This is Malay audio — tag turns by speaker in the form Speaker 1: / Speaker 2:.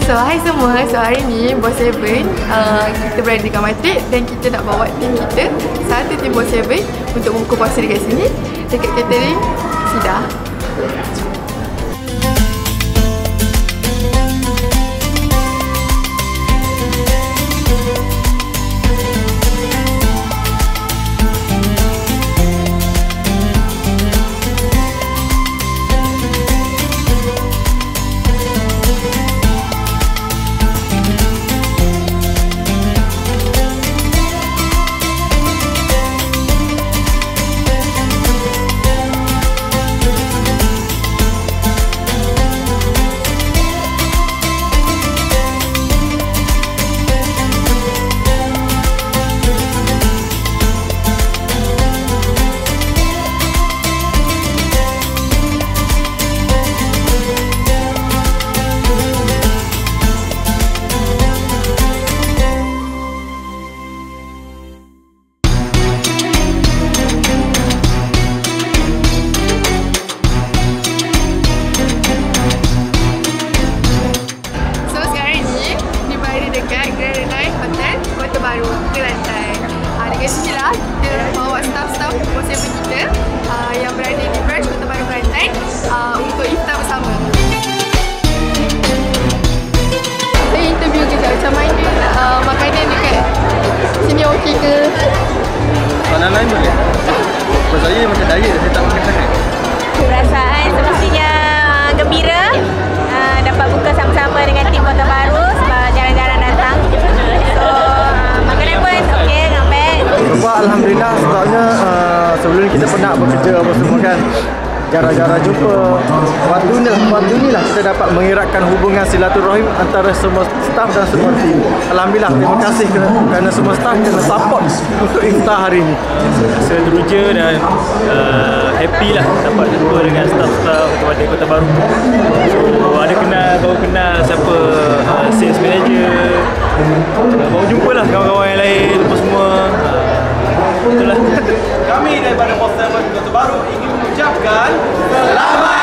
Speaker 1: So, hai semua. So, hari ni Boss Seven kita berada dekat Matrix dan kita nak bawa tim kita, satu tim Boss Seven untuk buka puasa dekat sini, dekat catering Sidah. Dekat sini lah kita bawa staff-staff Boss Seven kita yang berada di branch Kota Baru Kelantan untuk iftar bersama. Saya interview juga macam mana makanan dekat sini okey ke?
Speaker 2: Makanan lain boleh? Sebab saya macam diet, saya tak makan sangat.
Speaker 3: Perasaan semestinya gembira dapat buka sama-sama dengan tim Kota Baru sebab jarang-jarang datang. So makanan pun okey, not bad.
Speaker 2: Sebab Alhamdulillah sebabnya sebelum ni kita pernah bekerja apa semua kan, jarang-jarang jumpa. Waktu ni lah kita dapat mengeratkan hubungan silaturahim antara semua staf dan semua tim. Alhamdulillah, terima kasih kerana semua staf kena support untuk iftar hari ni.
Speaker 4: Saya teruja dan happy lah dapat jumpa dengan staf-staf kepada Kota Baru. So baru kenal siapa sales manager, baru jumpa lah kawan-kawan yang lain apa semua. Itulah.
Speaker 5: Kami daripada Boss Seven Kota Baru ingin mengucapkan selamat